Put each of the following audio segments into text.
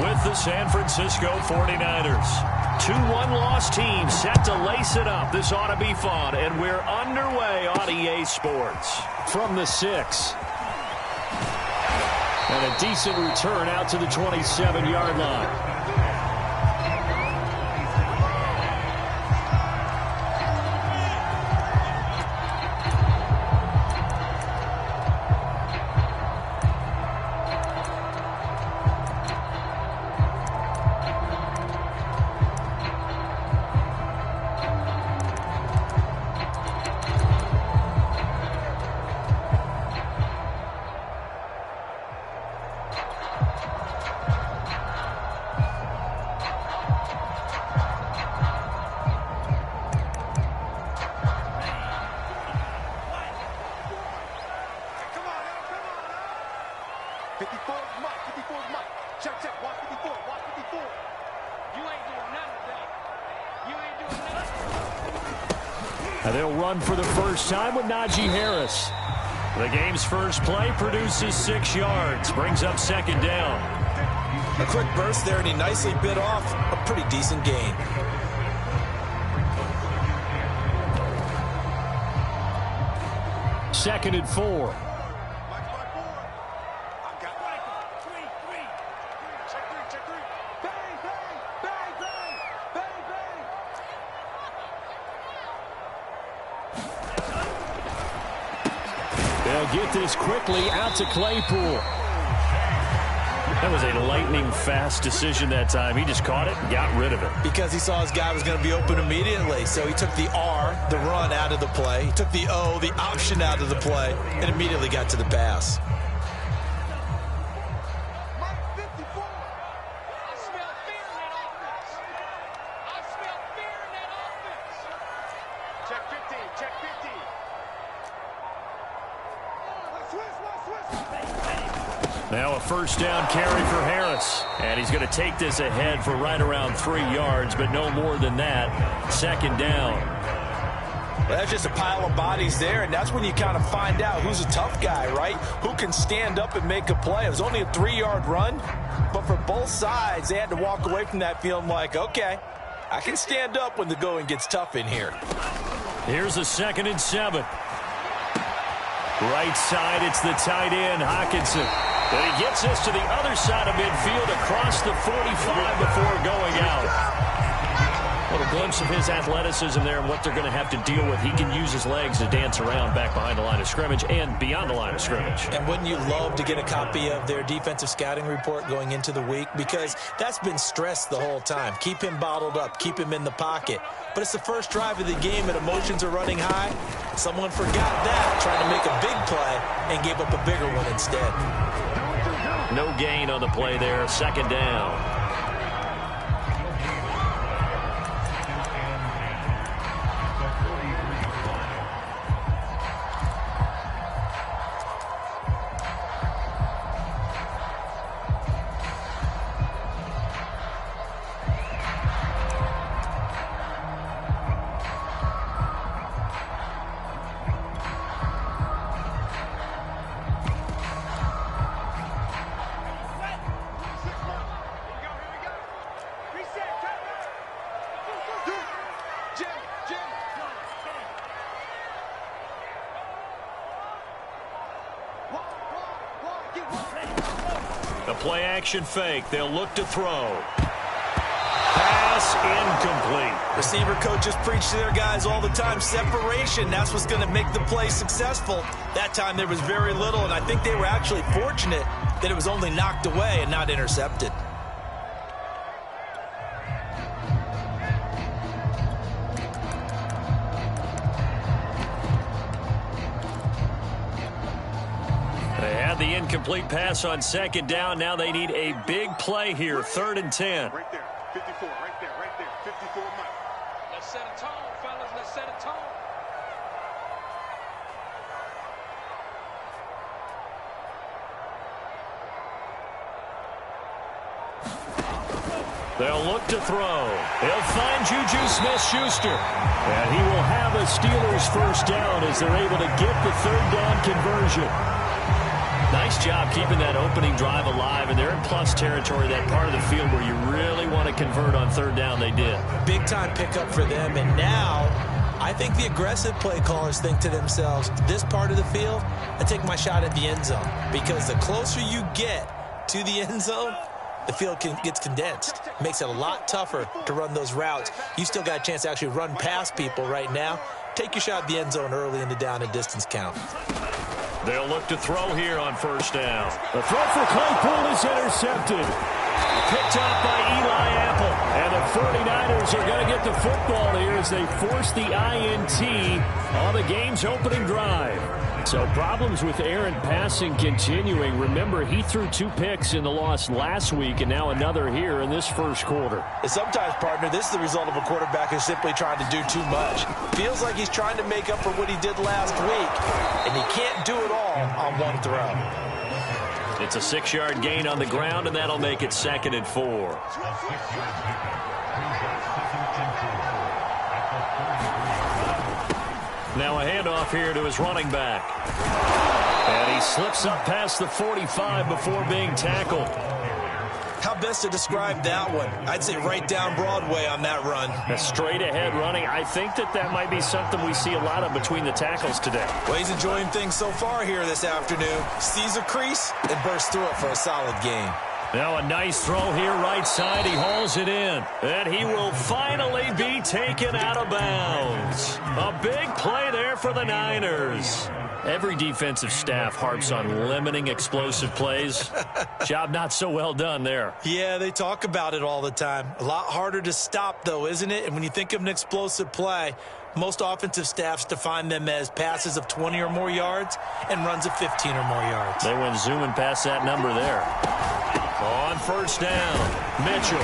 with the San Francisco 49ers. 2-1 loss team set to lace it up. This ought to be fun, and we're underway on EA Sports. From the 6. And a decent return out to the 27-yard line. And they'll run for the first time with Najee Harris. The game's first play produces 6 yards, brings up second down. A quick burst there, and he nicely bit off a pretty decent gain. Second and 4. They'll get this quickly out to Claypool. That was a lightning-fast decision that time. He just caught it and got rid of it. Because he saw his guy was going to be open immediately. So he took the R, the run, out of the play. He took the O, the option, out of the play, and immediately got to the pass. Now a first down carry for Harris. And he's going to take this ahead for right around 3 yards, but no more than that. Second down. Well, that's just a pile of bodies there, and that's when you kind of find out who's a tough guy, right? Who can stand up and make a play. It was only a 3-yard run, but for both sides, they had to walk away from that feeling like, okay, I can stand up when the going gets tough in here. Here's a 2nd and 7. Right side, it's the tight end, Hockenson. But he gets us to the other side of midfield across the 45 before going out. A little glimpse of his athleticism there and what they're going to have to deal with. He can use his legs to dance around back behind the line of scrimmage and beyond the line of scrimmage. And wouldn't you love to get a copy of their defensive scouting report going into the week? Because that's been stressed the whole time. Keep him bottled up. Keep him in the pocket. But it's the first drive of the game and emotions are running high. Someone forgot that, trying to make a big play, and gave up a bigger one instead. No gain on the play there. Second down. The play action fake. They'll look to throw. Pass incomplete. Receiver coaches preach to their guys all the time. Separation, that's what's going to make the play successful. That time there was very little, and I think they were actually fortunate that it was only knocked away and not intercepted. The incomplete pass on second down. Now they need a big play here. 3rd and 10. Right there. 54. Right there. 54, Mike. Let's set a tone, fellas. Let's set a tone. They'll look to throw. They'll find Juju Smith-Schuster. And he will have a Steelers first down as they're able to get the 3rd down conversion. Nice job keeping that opening drive alive, and they're in plus territory, that part of the field where you really want to convert on third down. They did. Big-time pickup for them, and now I think the aggressive play callers think to themselves, this part of the field, I take my shot at the end zone, because the closer you get to the end zone, the field gets condensed. Makes it a lot tougher to run those routes. You still got a chance to actually run past people right now. Take your shot at the end zone early in the down and distance count. They'll look to throw here on first down. The throw for Claypool is intercepted. Picked up by Eli Apple. And the 49ers are going to get the football here as they force the INT on the game's opening drive. So problems with Aaron passing continuing. Remember, he threw 2 picks in the loss last week and now another here in this first quarter. And sometimes, partner, this is the result of a quarterback who's simply trying to do too much. Feels like he's trying to make up for what he did last week, and he can't do it all on one throw. It's a 6-yard gain on the ground, and that'll make it 2nd and 4. Now a handoff here to his running back. And he slips up past the 45 before being tackled. How best to describe that one? I'd say right down Broadway on that run. A straight ahead running. I think that might be something we see a lot of between the tackles today. Well, he's enjoying things so far here this afternoon. Sees a crease and bursts through it for a solid gain. Now a nice throw here right side. He hauls it in. And he will finally be taken out of bounds. A big play there for the Niners. Every defensive staff harps on limiting explosive plays. Job not so well done there. Yeah, they talk about it all the time. A lot harder to stop, though, isn't it? And when you think of an explosive play, most offensive staffs define them as passes of 20 or more yards and runs of 15 or more yards. They went zooming past that number there. On first down, Mitchell.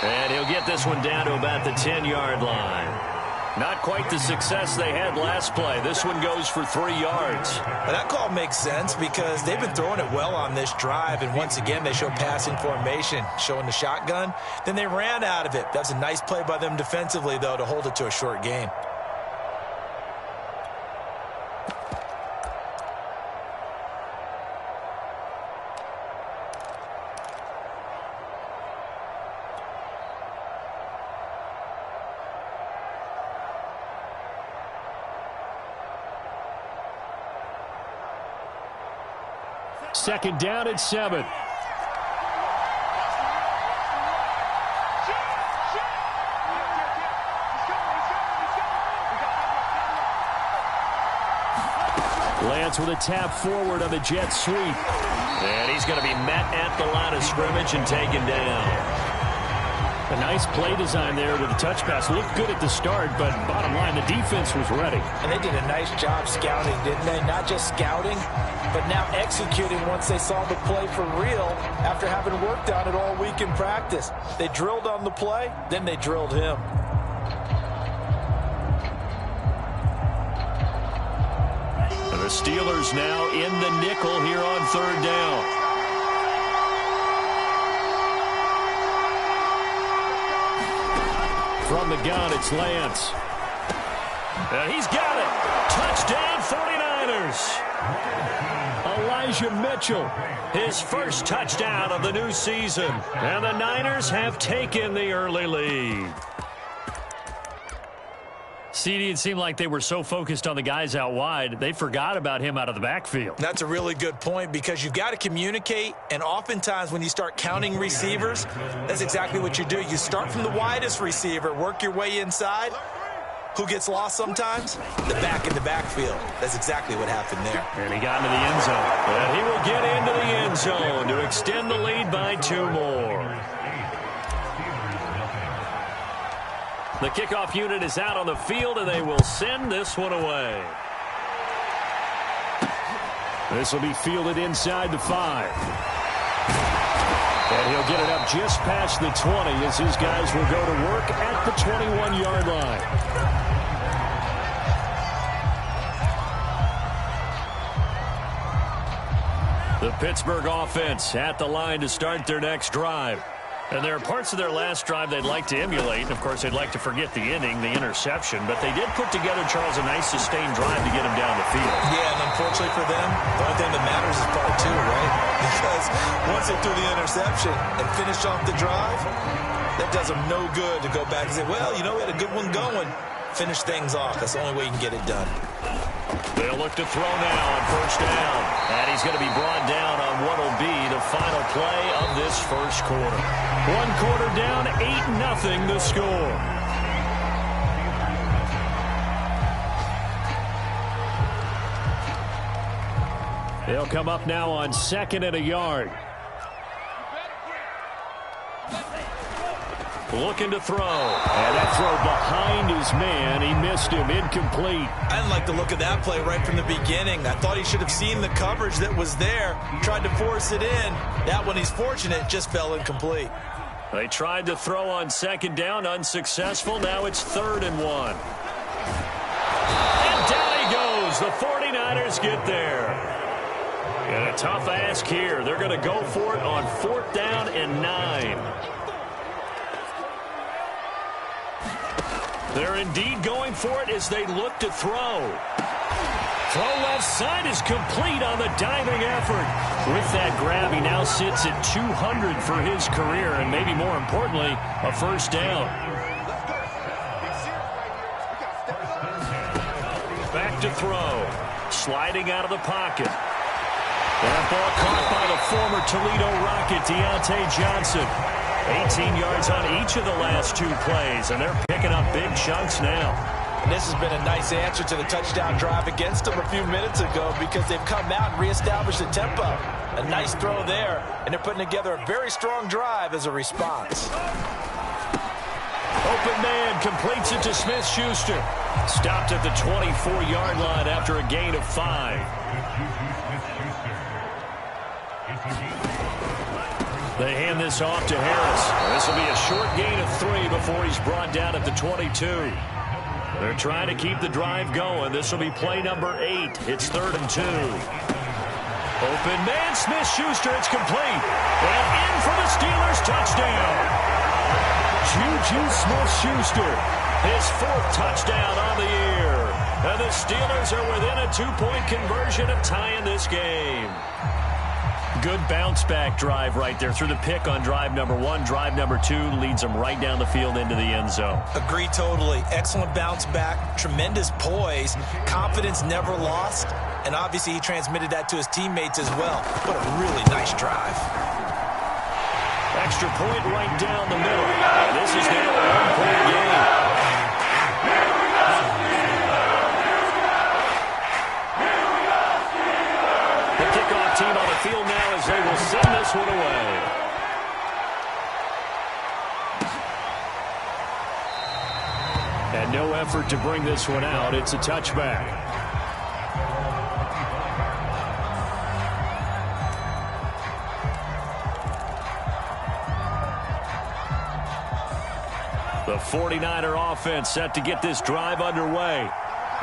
And he'll get this one down to about the 10-yard line. Not quite the success they had last play. This one goes for 3 yards. Well, that call makes sense because they've been throwing it well on this drive, and once again they show passing formation, showing the shotgun. Then they ran out of it. That's a nice play by them defensively, though, to hold it to a short gain. Second down at 7. Lance with a tap forward on the jet sweep. And he's going to be met at the line of scrimmage and taken down. A nice play design there with a touch pass. Looked good at the start, but bottom line, the defense was ready. And they did a nice job scouting, didn't they? Not just scouting, but now executing once they saw the play for real after having worked on it all week in practice. They drilled on the play, then they drilled him. And the Steelers now in the nickel here on third down. From the gun, it's Lance. And he's got it. Touchdown, 49ers. Elijah Mitchell, his first touchdown of the new season. And the Niners have taken the early lead. CD, it seemed like they were so focused on the guys out wide, they forgot about him out of the backfield. That's a really good point because you've got to communicate, and oftentimes when you start counting receivers, that's exactly what you do. You start from the widest receiver, work your way inside. Who gets lost sometimes? The back in the backfield. That's exactly what happened there. And he got into the end zone. And he will get into the end zone to extend the lead by 2 more. The kickoff unit is out on the field, and they will send this one away. This will be fielded inside the 5. And he'll get it up just past the 20 as his guys will go to work at the 21-yard line. The Pittsburgh offense at the line to start their next drive. And there are parts of their last drive they'd like to emulate. And, of course, they'd like to forget the inning, the interception. But they did put together, Charles, a nice sustained drive to get him down the field. Yeah, and unfortunately for them, the only thing that matters is part two, right? Because once they threw the interception and finished off the drive, that does them no good to go back and say, well, you know, we had a good one going. Finish things off. That's the only way you can get it done. They'll look to throw now on first down. And he's going to be brought down on what will be the final play of this first quarter. 1 quarter down, 8-0 the score. They'll come up now on 2nd and a yard. Looking to throw. And that throw behind his man. He missed him. Incomplete. I didn't like the look of that play right from the beginning. I thought he should have seen the coverage that was there. Tried to force it in. That one, he's fortunate, just fell incomplete. They tried to throw on 2nd down. Unsuccessful. Now it's 3rd and 1. And down he goes. The 49ers get there. And a tough ask here. They're going to go for it on 4th down and 9. They're indeed going for it as they look to throw. Throw left side is complete on the diving effort. With that grab, he now sits at 200 for his career, and maybe more importantly, a first down. Back to throw. Sliding out of the pocket. That ball caught by the former Toledo Rocket, Deontay Johnson. 18 yards on each of the last 2 plays, and they're picking up big chunks now. And this has been a nice answer to the touchdown drive against them a few minutes ago because they've come out and reestablished the tempo. A nice throw there, and they're putting together a very strong drive as a response. Open man completes it to Smith-Schuster. Stopped at the 24-yard line after a gain of 5. They hand this off to Harris. This will be a short gain of 3 before he's brought down at the 22. They're trying to keep the drive going. This will be play number 8. It's 3rd and 2. Open man, Smith-Schuster. It's complete. And in for the Steelers touchdown. Juju Smith-Schuster. His 4th touchdown on the year. And the Steelers are within a 2-point conversion of tying this game. Good bounce-back drive right there through the pick on drive number 1. Drive number 2 leads them right down the field into the end zone. Agree totally. Excellent bounce back, tremendous poise, confidence never lost, and obviously he transmitted that to his teammates as well. What a really nice drive. Extra point right down the middle. This is now a 1-point game. Team on the field now as they will send this one away. And no effort to bring this one out. It's a touchback. The 49er offense set to get this drive underway.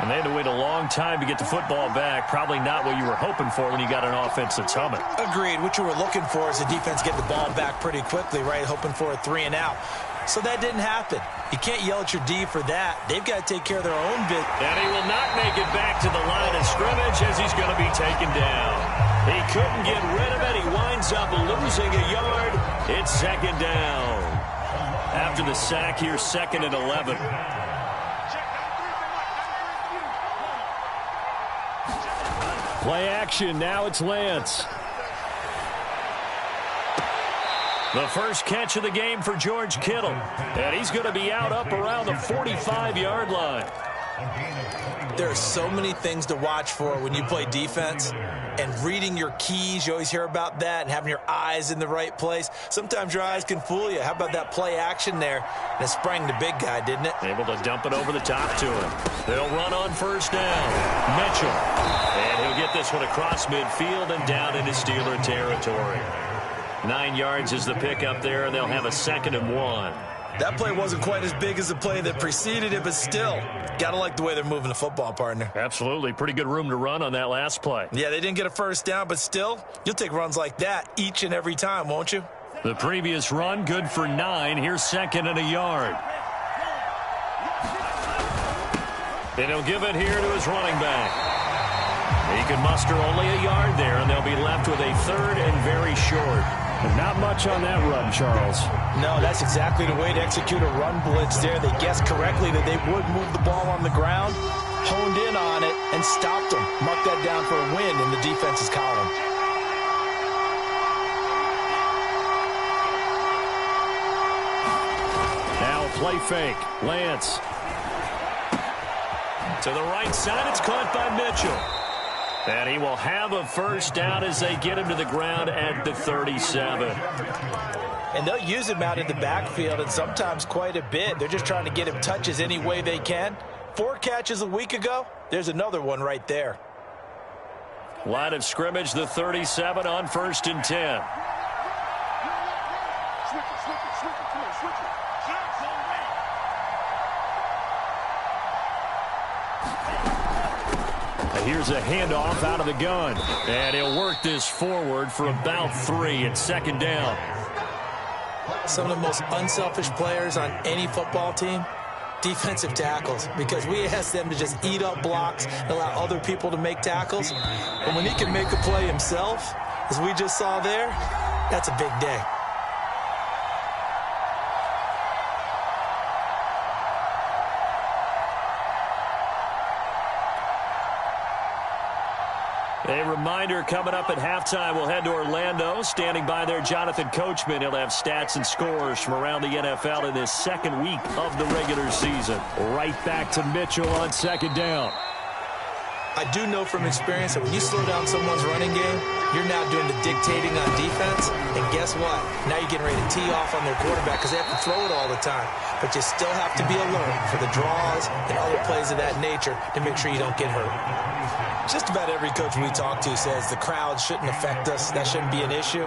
And they had to wait a long time to get the football back. Probably not what you were hoping for when you got an offense that's humming. Agreed. What you were looking for is the defense get the ball back pretty quickly, right? Hoping for a 3 and out. So that didn't happen. You can't yell at your D for that. They've got to take care of their own bit. And he will not make it back to the line of scrimmage as he's going to be taken down. He couldn't get rid of it. He winds up losing a yard. It's 2nd down. After the sack here, 2nd and 11. Play action. Now it's Lance. The first catch of the game for George Kittle. And he's going to be out up around the 45-yard line. There are so many things to watch for when you play defense. And reading your keys, you always hear about that, and having your eyes in the right place. Sometimes your eyes can fool you. How about that play action there? And it sprang the big guy, didn't it? Able to dump it over the top to him. They'll run on first down. Mitchell. And he'll get this one across midfield and down into Steeler territory. 9 yards is the pickup there, and they'll have a 2nd and 1. That play wasn't quite as big as the play that preceded it, but still, got to like the way they're moving the football, partner. Absolutely. Pretty good room to run on that last play. Yeah, they didn't get a first down, but still, you'll take runs like that each and every time, won't you? The previous run, good for 9. Here's second and a yard. And he'll give it here to his running back. He can muster only a yard there, and they'll be left with a third and very short. Not much on that run, Charles. No, that's exactly the way to execute a run blitz there. They guessed correctly that they would move the ball on the ground, honed in on it, and stopped them. Mark that down for a win in the defense's column. Now play fake. Lance. To the right side, it's caught by Mitchell. And he will have a first down as they get him to the ground at the 37. And they'll use him out in the backfield, and sometimes quite a bit. They're just trying to get him touches any way they can. 4 catches a week ago. There's another one right there. Line of scrimmage, the 37 on 1st and 10. Here's a handoff out of the gun. And he'll work this forward for about 3 at 2nd down. Some of the most unselfish players on any football team, defensive tackles, because we ask them to just eat up blocks and allow other people to make tackles. But when he can make a play himself, as we just saw there, that's a big day. A reminder coming up at halftime, we'll head to Orlando. Standing by there, Jonathan Coachman. He'll have stats and scores from around the NFL in this second week of the regular season. Right back to Mitchell on 2nd down. I do know from experience that when you slow down someone's running game, you're now doing the dictating on defense. And guess what? Now you're getting ready to tee off on their quarterback because they have to throw it all the time. But you still have to be alert for the draws and other plays of that nature to make sure you don't get hurt. Just about every coach we talk to says the crowd shouldn't affect us. That shouldn't be an issue.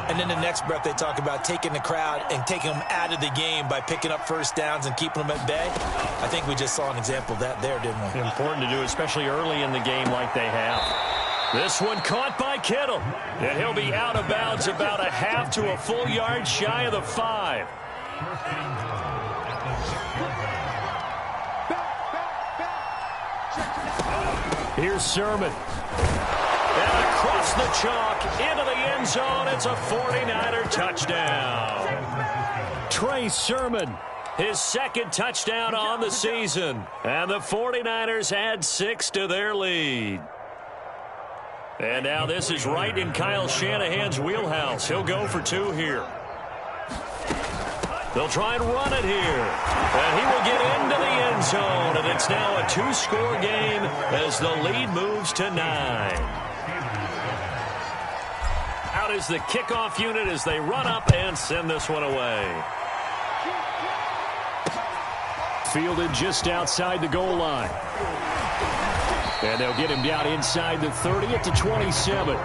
And then the next breath they talk about taking the crowd and taking them out of the game by picking up first downs and keeping them at bay. I think we just saw an example of that there, didn't we? Important to do, especially early in the game like they have. This one caught by Kittle. And he'll be out of bounds about a half to a full yard shy of the 5. Here's Sermon. And across the chalk into the end zone. It's a 49er touchdown. Trey Sermon, his 2nd touchdown on the season. And the 49ers add 6 to their lead. And now this is right in Kyle Shanahan's wheelhouse. He'll go for 2 here. They'll try and run it here. And he will get into the end zone. And it's now a 2-score game as the lead moves to 9. Out is the kickoff unit as they run up and send this one away. Fielded just outside the goal line. And they'll get him down inside the 30 at the 27.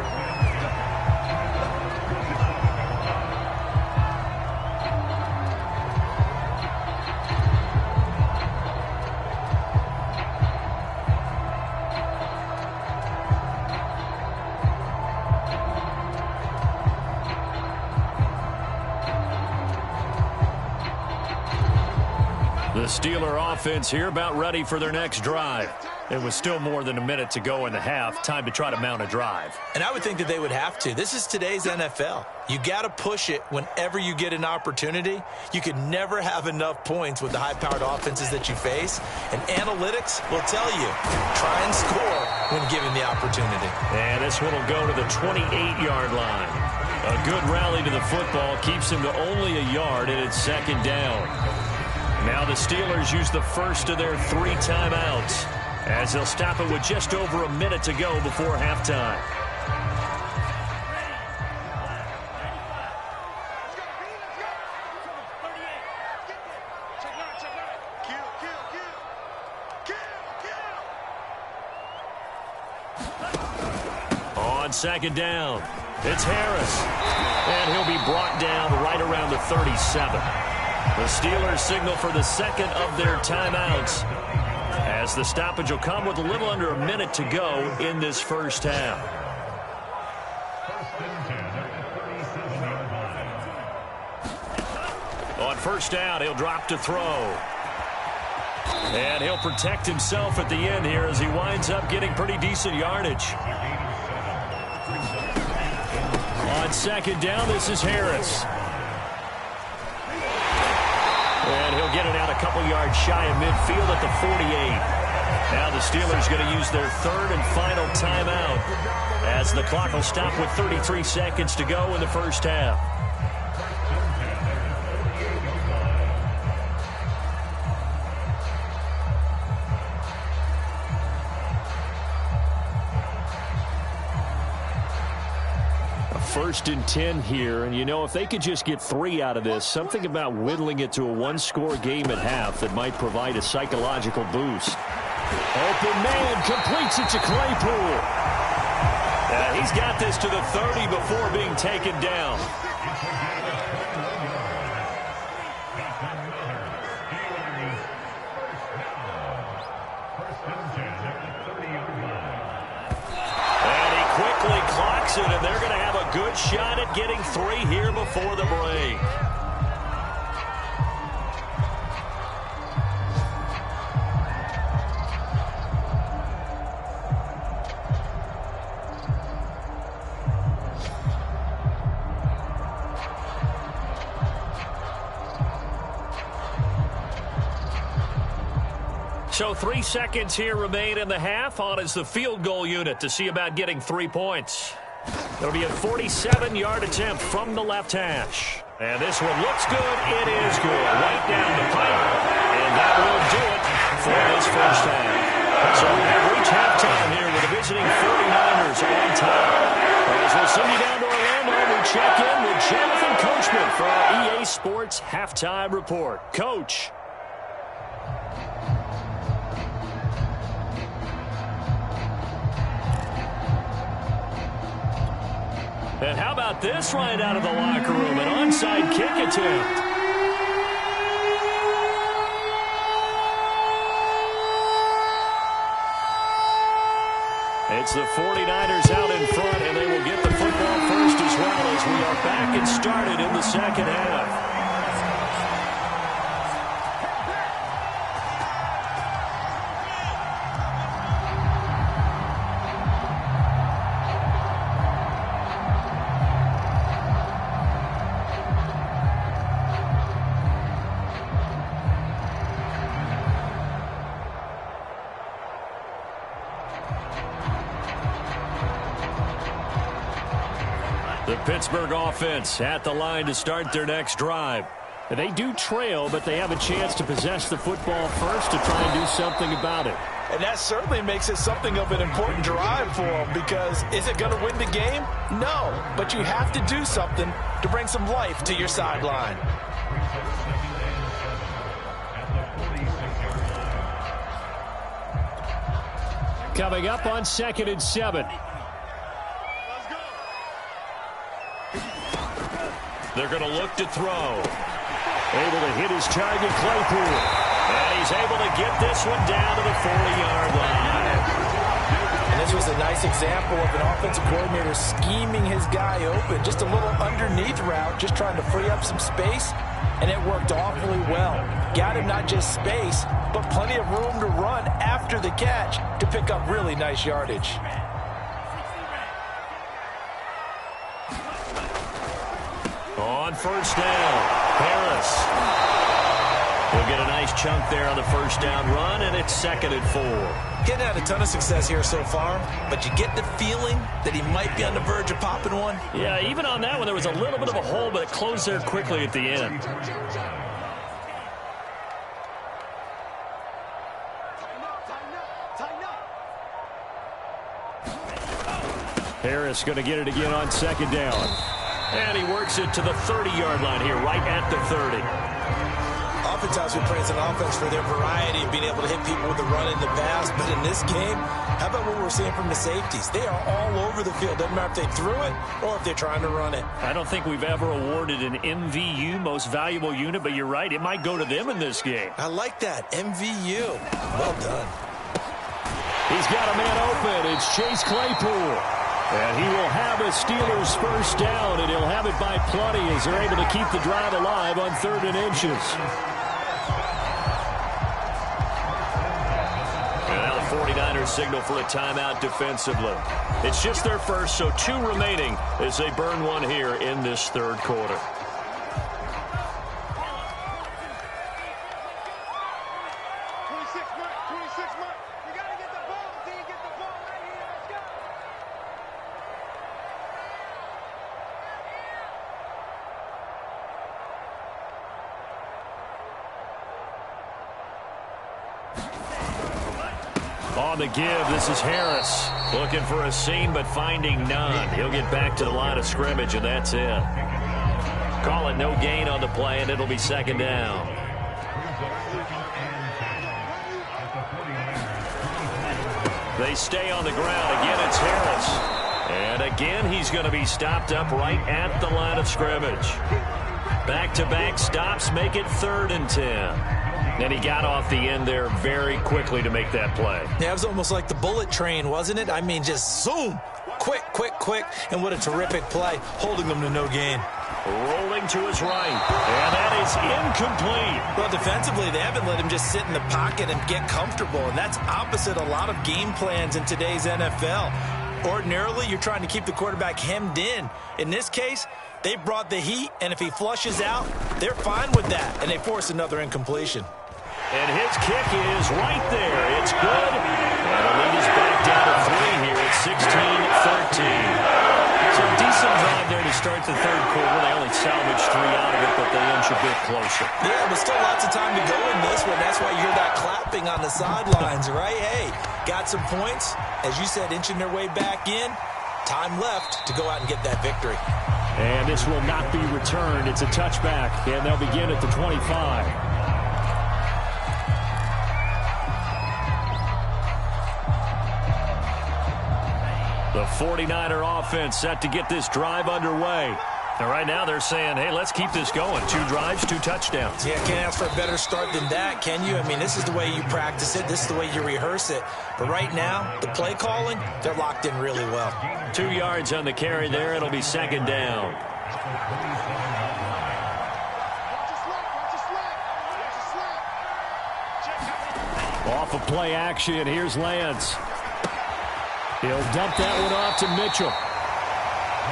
The Steeler offense here about ready for their next drive. It was still more than a minute to go in the half. Time to try to mount a drive. And I would think that they would have to. This is today's NFL. You got to push it whenever you get an opportunity. You can never have enough points with the high-powered offenses that you face. And analytics will tell you, try and score when given the opportunity. And this one will go to the 28-yard line. A good rally to the football keeps him to only a yard, and it's 2nd down. Now the Steelers use the first of their 3 timeouts as they'll stop it with just over a minute to go before halftime. On 2nd down, it's Harris. And he'll be brought down right around the 37. The Steelers signal for the 2nd of their timeouts as the stoppage will come with a little under a minute to go in this first half. On first down, he'll drop to throw. And he'll protect himself at the end here as he winds up getting pretty decent yardage. On second down, this is Harris. And he'll get it out a couple yards shy of midfield at the 48. Now the Steelers going to use their third and final timeout as the clock will stop with 33 seconds to go in the first half. First and 10 here, and you know, if they could just get 3 out of this, something about whittling it to a one-score game at half that might provide a psychological boost. Open man completes it to Claypool. He's got this to the 30 before being taken down. Clocks it, and they're going to have a good shot at getting 3 here before the break. So 3 seconds here remain in the half. On is the field goal unit to see about getting 3 points. It'll be a 47-yard attempt from the left hash. And this one looks good. It is good. Right down the pipe. And that will do it for this first half. So we have reached halftime here with the visiting 49ers on top. As we'll send you down to Orlando, we check in with Jonathan Coachman for our EA Sports Halftime Report. Coach. And how about this right out of the locker room? An onside kick attempt. It's the 49ers out in front, and they will get the football first as well as we are back and started in the second half. The Pittsburgh offense at the line to start their next drive. They do trail, but they have a chance to possess the football first to try and do something about it. And that certainly makes it something of an important drive for them, because is it going to win the game? No, but you have to do something to bring some life to your sideline. Coming up on 2nd and 7. They're going to look to throw. Able to hit his target, Claypool. And he's able to get this one down to the 40-yard line. And this was a nice example of an offensive coordinator scheming his guy open. Just a little underneath route, just trying to free up some space. And it worked awfully well. Got him not just space, but plenty of room to run after the catch to pick up really nice yardage. On first down, Harris. He'll get a nice chunk there on the first down run, and it's 2nd and 4. Getting had a ton of success here so far, but you get the feeling that he might be on the verge of popping one. Yeah, even on that one, there was a little bit of a hole, but it closed there quickly at the end. Harris going to get it again on 2nd down. And he works it to the 30-yard line here, right at the 30. Oftentimes we praise an offense for their variety of being able to hit people with the run and the pass, but in this game, how about what we're seeing from the safeties? They are all over the field. Doesn't matter if they threw it or if they're trying to run it. I don't think we've ever awarded an MVU, most valuable unit, but you're right, it might go to them in this game. I like that, MVU. Well done. He's got a man open. It's Chase Claypool. And he will have a Steelers first down, and he'll have it by plenty as they're able to keep the drive alive on 3rd and inches. And now the 49ers signal for a timeout defensively. It's just their first, so 2 remaining as they burn one here in this 3rd quarter. On the give, this is Harris. Looking for a seam, but finding none. He'll get back to the line of scrimmage, and that's it. Call it no gain on the play, and it'll be 2nd down. They stay on the ground. Again, it's Harris. And again, he's going to be stopped up right at the line of scrimmage. Back-to-back stops make it 3rd and 10. And he got off the end there very quickly to make that play. Yeah, it was almost like the bullet train, wasn't it? I mean, just zoom. Quick, quick, quick. And what a terrific play, holding them to no gain. Rolling to his right. And that is incomplete. Well, defensively, they haven't let him just sit in the pocket and get comfortable. And that's opposite a lot of game plans in today's NFL. Ordinarily, you're trying to keep the quarterback hemmed in. In this case, they brought the heat, and if he flushes out, they're fine with that. And they force another incompletion. And his kick is right there. It's good. And the lead is back down to 3 here at 16-13. So a decent drive there to start the 3rd quarter. They only salvaged 3 out of it, but they inch a bit closer. Yeah, but still lots of time to go in this one. That's why you hear that clapping on the sidelines, right? Hey, got some points. As you said, inching their way back in. Time left to go out and get that victory. And this will not be returned. It's a touchback, and they'll begin at the 25. The 49er offense set to get this drive underway. And right now they're saying, hey, let's keep this going. 2 drives, 2 touchdowns. Yeah, can't ask for a better start than that, can you? I mean, this is the way you practice it. This is the way you rehearse it. But right now, the play calling, they're locked in really well. 2 yards on the carry there. It'll be 2nd down. Off of play action, here's Lance. He'll dump that one off to Mitchell.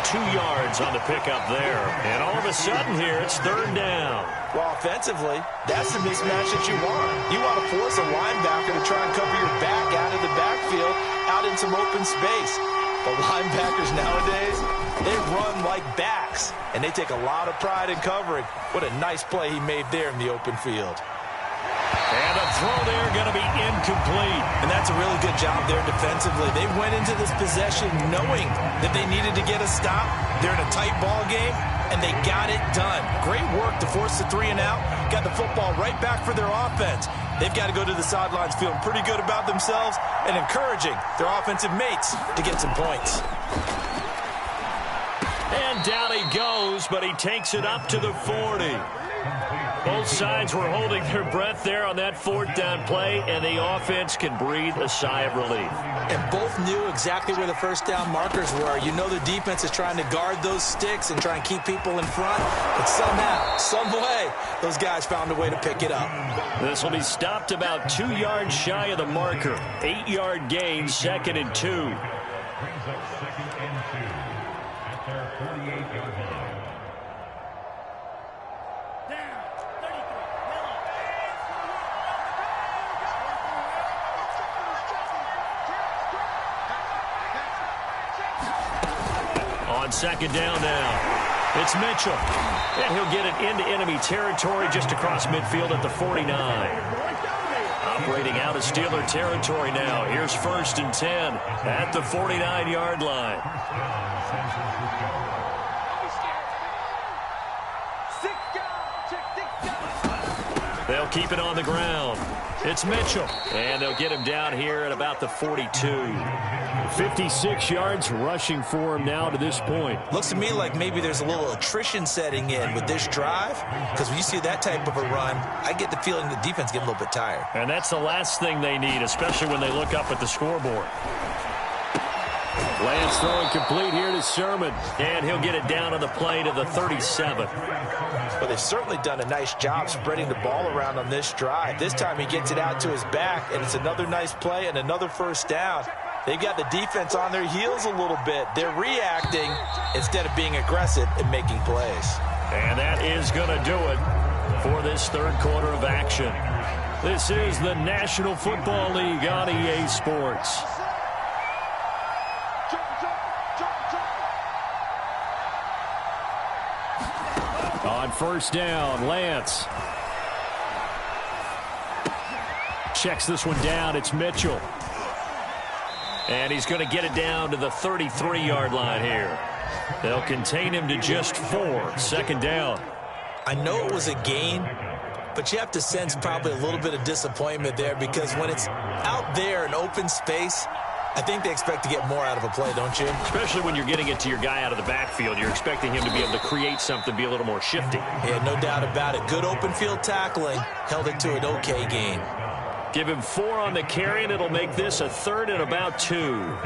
2 yards on the pickup there. And all of a sudden here, it's 3rd down. Well, offensively, that's the mismatch that you want. You want to force a linebacker to try and cover your back out of the backfield, out in some open space. But linebackers nowadays, they run like backs, and they take a lot of pride in covering. What a nice play he made there in the open field. And the throw there going to be incomplete. And that's a really good job there defensively. They went into this possession knowing that they needed to get a stop. They're in a tight ball game, and they got it done. Great work to force the 3 and out. Got the football right back for their offense. They've got to go to the sidelines feeling pretty good about themselves and encouraging their offensive mates to get some points. And down he goes, but he takes it up to the 40. Both sides were holding their breath there on that 4th down play, and the offense can breathe a sigh of relief. And both knew exactly where the first down markers were. You know the defense is trying to guard those sticks and try and keep people in front. But somehow, some way, those guys found a way to pick it up. This will be stopped about 2 yards shy of the marker. 8-yard gain, 2nd and 2. On 2nd down now, it's Mitchell. And he'll get it into enemy territory just across midfield at the 49. Operating out of Steeler territory now. Here's 1st and 10 at the 49-yard line. They'll keep it on the ground. It's Mitchell. And they'll get him down here at about the 42. 56 yards rushing for him now to this point. Looks to me like maybe there's a little attrition setting in with this drive, because when you see that type of a run, I get the feeling the defense getting a little bit tired. And that's the last thing they need, especially when they look up at the scoreboard. Lance throwing complete here to Sermon. And he'll get it down on the play to the 37. Well, they've certainly done a nice job spreading the ball around on this drive. This time he gets it out to his back, and it's another nice play and another first down. They've got the defense on their heels a little bit. They're reacting instead of being aggressive and making plays. And that is going to do it for this third quarter of action. This is the National Football League on EA Sports. On first down, Lance. Checks this one down. It's Mitchell. And he's going to get it down to the 33-yard line here. They'll contain him to just 4. Second down. I know it was a gain, but you have to sense probably a little bit of disappointment there because when it's out there in open space, I think they expect to get more out of a play, don't you? Especially when you're getting it to your guy out of the backfield. You're expecting him to be able to create something, be a little more shifty. Yeah, no doubt about it. Good open field tackling. Held it to an okay gain. Give him 4 on the carry, and it'll make this a 3rd and about 2.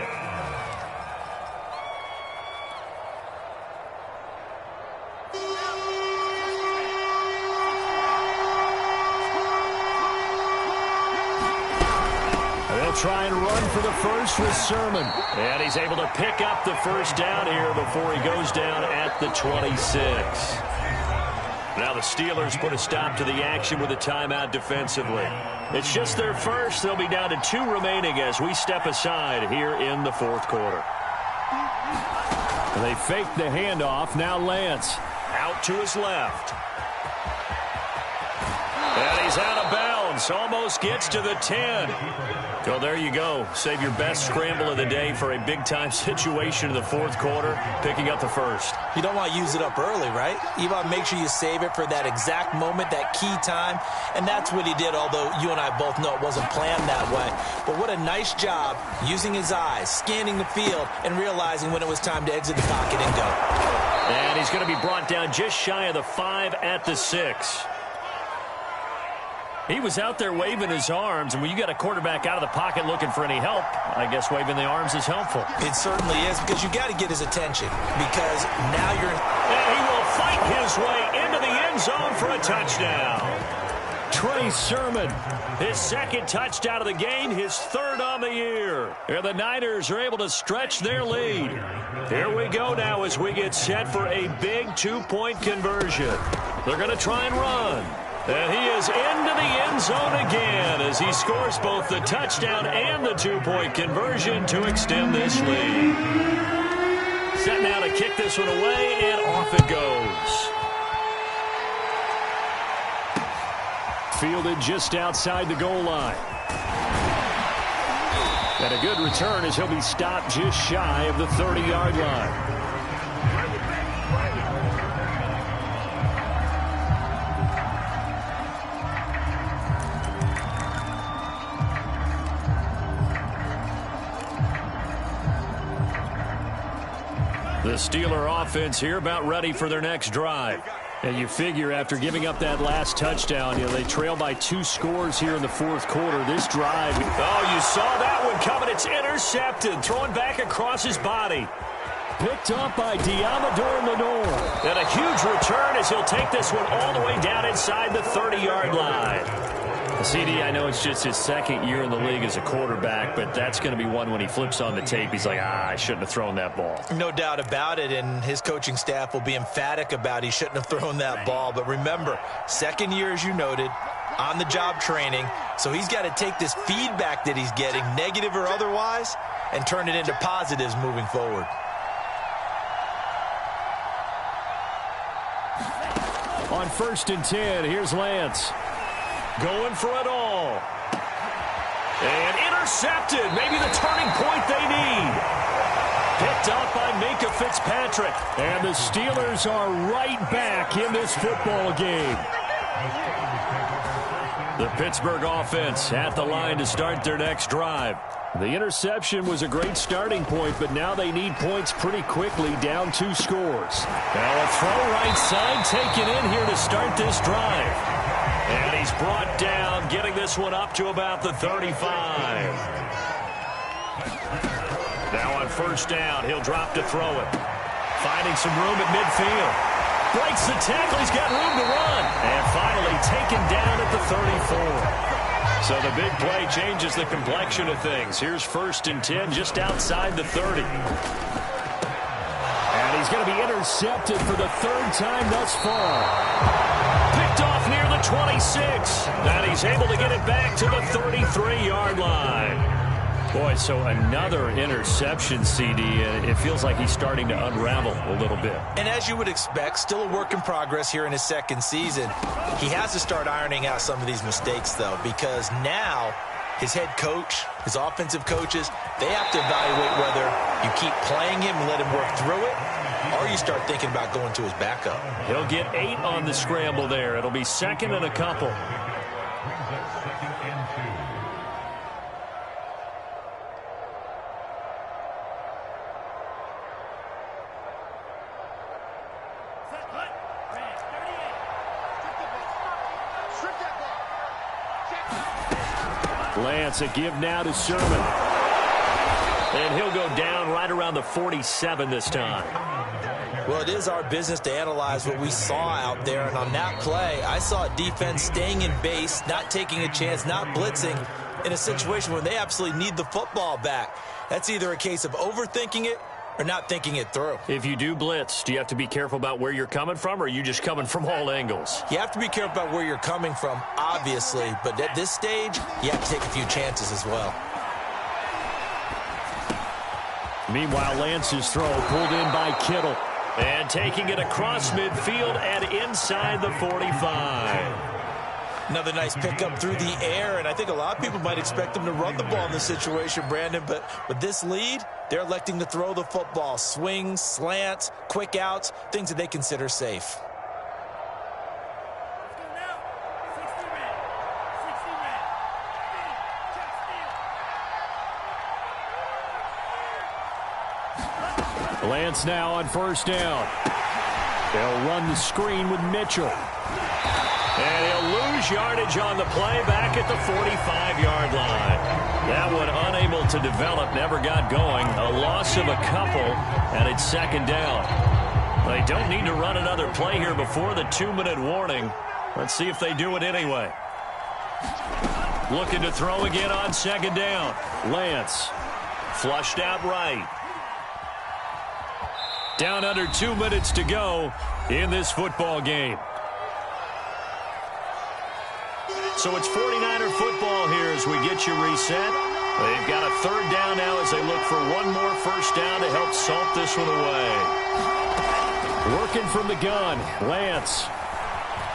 Try and run for the first with Sermon. And he's able to pick up the first down here before he goes down at the 26. Now the Steelers put a stop to the action with a timeout defensively. It's just their first. They'll be down to 2 remaining as we step aside here in the fourth quarter. They fake the handoff. Now Lance. Out to his left. And he's out of bounds. Almost gets to the 10. Well, there you go. Save your best scramble of the day for a big-time situation in the fourth quarter, picking up the first. You don't want to use it up early, right? You want to make sure you save it for that exact moment, that key time. And that's what he did, although you and I both know it wasn't planned that way. But what a nice job using his eyes, scanning the field, and realizing when it was time to exit the pocket and go. And he's going to be brought down just shy of the 5 at the 6. He was out there waving his arms, and when you got a quarterback out of the pocket looking for any help, I guess waving the arms is helpful. It certainly is, because you got to get his attention, because now you're... And he will fight his way into the end zone for a touchdown. Trey Sermon. His second touchdown of the game, his 3rd on the year. And the Niners are able to stretch their lead. Here we go now as we get set for a big 2-point conversion. They're going to try and run. And he is into the end zone again as he scores both the touchdown and the 2-point conversion to extend this lead. Set now to kick this one away, and off it goes. Fielded just outside the goal line. And a good return as he'll be stopped just shy of the 30-yard line. The Steeler offense here about ready for their next drive. And you figure after giving up that last touchdown, they trail by 2 scores here in the fourth quarter. This drive. Oh, you saw that one coming. It's intercepted. Throwing back across his body. Picked up by Diamador Lenore. And a huge return as he'll take this one all the way down inside the 30-yard line. CD, I know it's just his 2nd year in the league as a quarterback, but that's going to be one when he flips on the tape. He's like, I shouldn't have thrown that ball. No doubt about it, and his coaching staff will be emphatic about he shouldn't have thrown that ball. But remember, 2nd year, as you noted, on-the-job training, so he's got to take this feedback that he's getting, negative or otherwise, and turn it into positives moving forward. On 1st and 10, here's Lance. Going for it all. And intercepted. Maybe the turning point they need. Picked up by Minkah Fitzpatrick. And the Steelers are right back in this football game. The Pittsburgh offense at the line to start their next drive. The interception was a great starting point, but now they need points pretty quickly, down 2 scores. Now a throw right side taken in here to start this drive. And he's brought down, getting this one up to about the 35. Now on first down, he'll drop to throw it. Finding some room at midfield. Breaks the tackle. He's got room to run. And finally taken down at the 34. So the big play changes the complexion of things. Here's 1st and 10 just outside the 30. And he's going to be intercepted for the 3rd time thus far. Picked off near the 26. And he's able to get it back to the 33-yard line. Boy, so another interception, CD. It feels like he's starting to unravel a little bit. And as you would expect, still a work in progress here in his 2nd season. He has to start ironing out some of these mistakes, though, because now his head coach, his offensive coaches, they have to evaluate whether you keep playing him and let him work through it, or you start thinking about going to his backup. He'll get 8 on the scramble there. It'll be 2nd and a couple. Lance, a give now to Sermon. And he'll go down right around the 47 this time. Well, it is our business to analyze what we saw out there. And on that play, I saw a defense staying in base, not taking a chance, not blitzing in a situation where they absolutely need the football back. That's either a case of overthinking it or not thinking it through. If you do blitz, do you have to be careful about where you're coming from, or are you just coming from all angles? You have to be careful about where you're coming from, obviously. But at this stage, you have to take a few chances as well. Meanwhile, Lance's throw pulled in by Kittle. And taking it across midfield and inside the 45. Another nice pickup through the air, and I think a lot of people might expect them to run the ball in this situation, Brandon, but with this lead, they're electing to throw the football. Swings, slants, quick outs, things that they consider safe. Lance now on first down. They'll run the screen with Mitchell. And he'll lose yardage on the play back at the 45-yard line. That one unable to develop, never got going. A loss of a couple, and it's 2nd down. They don't need to run another play here before the 2-minute warning. Let's see if they do it anyway. Looking to throw again on 2nd down. Lance. Flushed out right. Down under 2 minutes to go in this football game. So it's 49er football here as we get you reset. They've got a 3rd down now as they look for one more first down to help salt this one away. Working from the gun, Lance.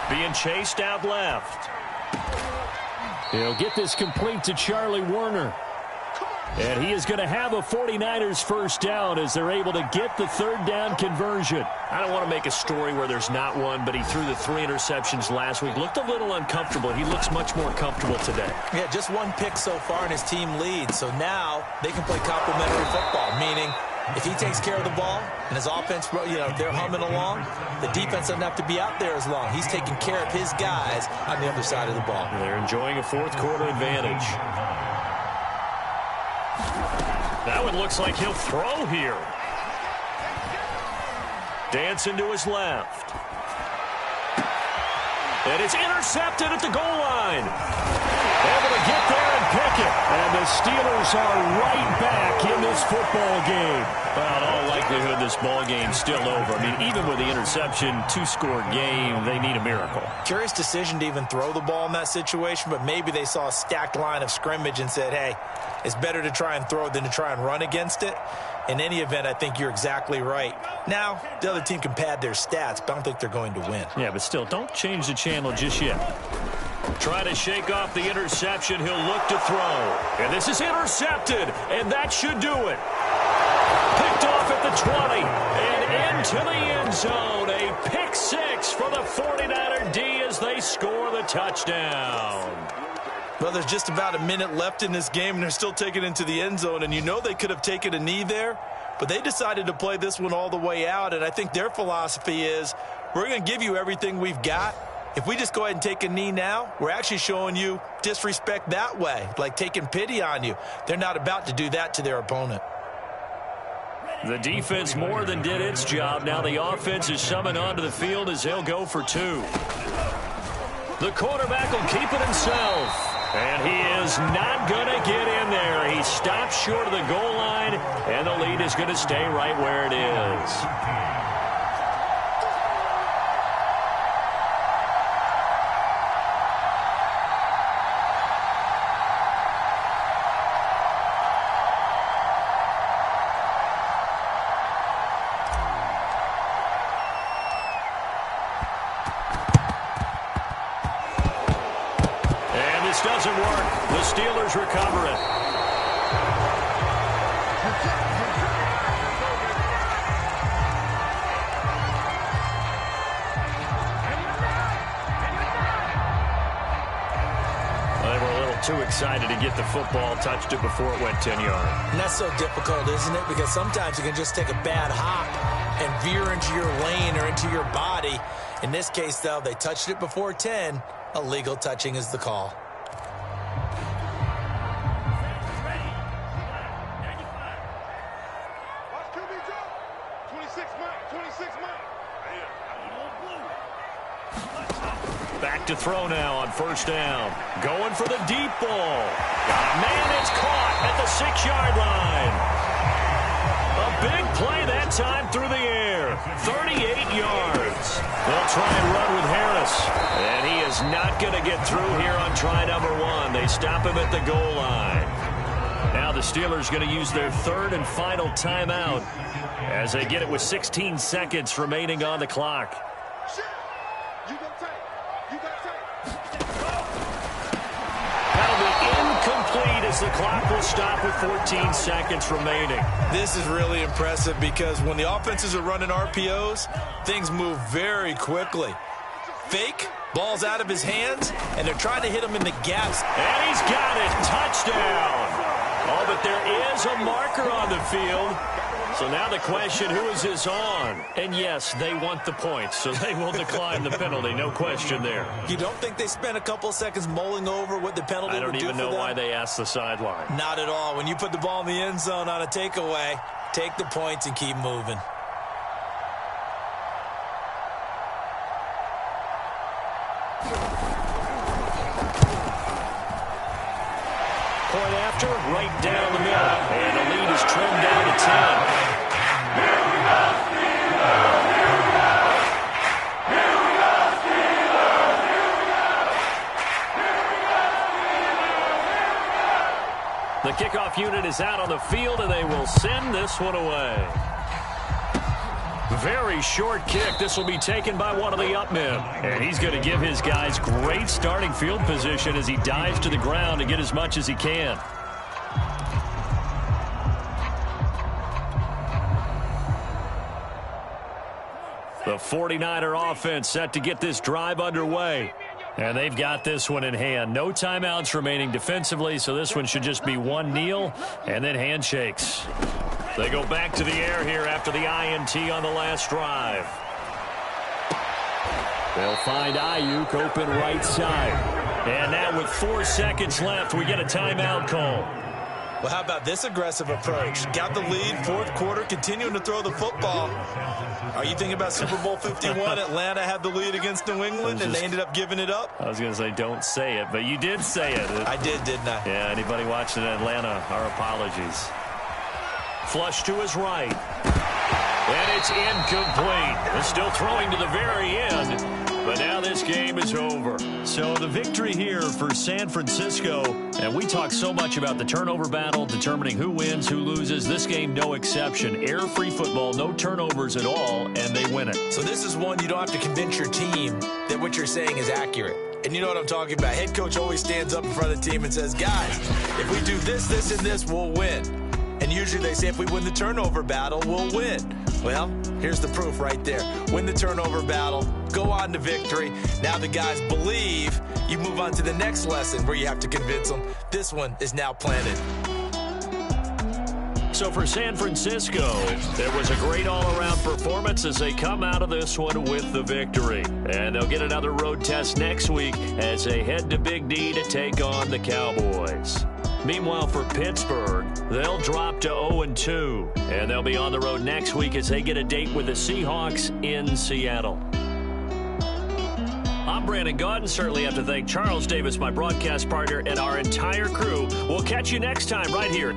Being chased out left. He'll get this complete to Charlie Warner. And he is going to have a 49ers first down as they're able to get the 3rd down conversion. I don't want to make a story where there's not one, but he threw the 3 interceptions last week. Looked a little uncomfortable. He looks much more comfortable today. Yeah, just 1 pick so far and his team leads. So now they can play complementary football, meaning if he takes care of the ball and his offense, if they're humming along, the defense doesn't have to be out there as long. He's taking care of his guys on the other side of the ball. They're enjoying a 4th quarter advantage. That one looks like he'll throw here. Dancing to his left. And it's intercepted at the goal line. Able to get there and pick it. And the Steelers are right back in this football game. Well, in all likelihood, this ball game's still over. I mean, even with the interception, 2-score game, they need a miracle. Curious decision to even throw the ball in that situation, but maybe they saw a stacked line of scrimmage and said, hey, it's better to try and throw than to try and run against it. In any event, I think you're exactly right. Now, the other team can pad their stats, but I don't think they're going to win. Yeah, but still, don't change the channel just yet. Try to shake off the interception. He'll look to throw. And this is intercepted, and that should do it. Picked off at the 20 and into the end zone. A pick 6 for the 49er D as they score the touchdown. Well, there's just about a minute left in this game, and they're still taking it into the end zone. And you know they could have taken a knee there, but they decided to play this one all the way out. And I think their philosophy is, we're going to give you everything we've got. If we just go ahead and take a knee now, we're actually showing you disrespect that way, like taking pity on you. They're not about to do that to their opponent. The defense more than did its job. Now the offense is summoned onto the field as they'll go for 2. The quarterback will keep it himself. And he is not going to get in there. He stops short of the goal line, and the lead is going to stay right where it is. Doesn't work. The Steelers recover it. Well, they were a little too excited to get the football, touched it before it went 10 yards. And that's so difficult, isn't it? Because sometimes you can just take a bad hop and veer into your lane or into your body. In this case, though, they touched it before 10. Illegal touching is the call. Back to throw now on first down. Going for the deep ball. Man, it's caught at the 6-yard line. A big play that time through the air. 38 yards. They'll try and run with Harris. And he is not going to get through here on try number 1. They stop him at the goal line. Now the Steelers going to use their third and final timeout as they get it with 16 seconds remaining on the clock. As the clock will stop with 14 seconds remaining. This is really impressive because when the offenses are running RPOs, things move very quickly. Fake, ball's out of his hands, and they're trying to hit him in the gaps. And he's got it. Touchdown. Oh, but there is a marker on the field. So now the question, who is this on? And yes, they want the points, so they will decline the penalty. No question there. You don't think they spent a couple seconds mulling over what the penalty would do for them? I don't even know why they asked the sideline. Not at all. When you put the ball in the end zone on a takeaway, take the points and keep moving. Point after, right down the middle. And the lead is trimmed down to 10. The kickoff unit is out on the field, and they will send this one away. Very short kick. This will be taken by one of the up men. And he's going to give his guys great starting field position as he dives to the ground to get as much as he can. The 49er offense set to get this drive underway. And they've got this one in hand. No timeouts remaining defensively, so this one should just be one kneel and then handshakes. They go back to the air here after the INT on the last drive. They'll find Ayuk open right side. And now with 4 seconds left, we get a timeout call. Well, how about this aggressive approach? Got the lead, fourth quarter, continuing to throw the football. Are you thinking about Super Bowl 51? Atlanta had the lead against New England, and they ended up giving it up? I was going to say don't say it, but you did say it. I did, didn't I? Yeah, anybody watching in Atlanta, our apologies. Flush to his right. And it's incomplete. They're still throwing to the very end. But now this game is over. So the victory here for San Francisco. And we talk so much about the turnover battle, determining who wins, who loses. This game, no exception. Air-free football, no turnovers at all, and they win it. So this is one you don't have to convince your team that what you're saying is accurate. And you know what I'm talking about. Head coach always stands up in front of the team and says, guys, if we do this, this, and this, we'll win. And usually they say if we win the turnover battle, we'll win. Well, here's the proof right there. Win the turnover battle, go on to victory. Now the guys believe. You move on to the next lesson where you have to convince them. This one is now planted. So for San Francisco, there was a great all-around performance as they come out of this one with the victory. And they'll get another road test next week as they head to Big D to take on the Cowboys. Meanwhile, for Pittsburgh, they'll drop to 0-2, and they'll be on the road next week as they get a date with the Seahawks in Seattle. I'm Brandon Gaudin. Certainly have to thank Charles Davis, my broadcast partner, and our entire crew. We'll catch you next time right here.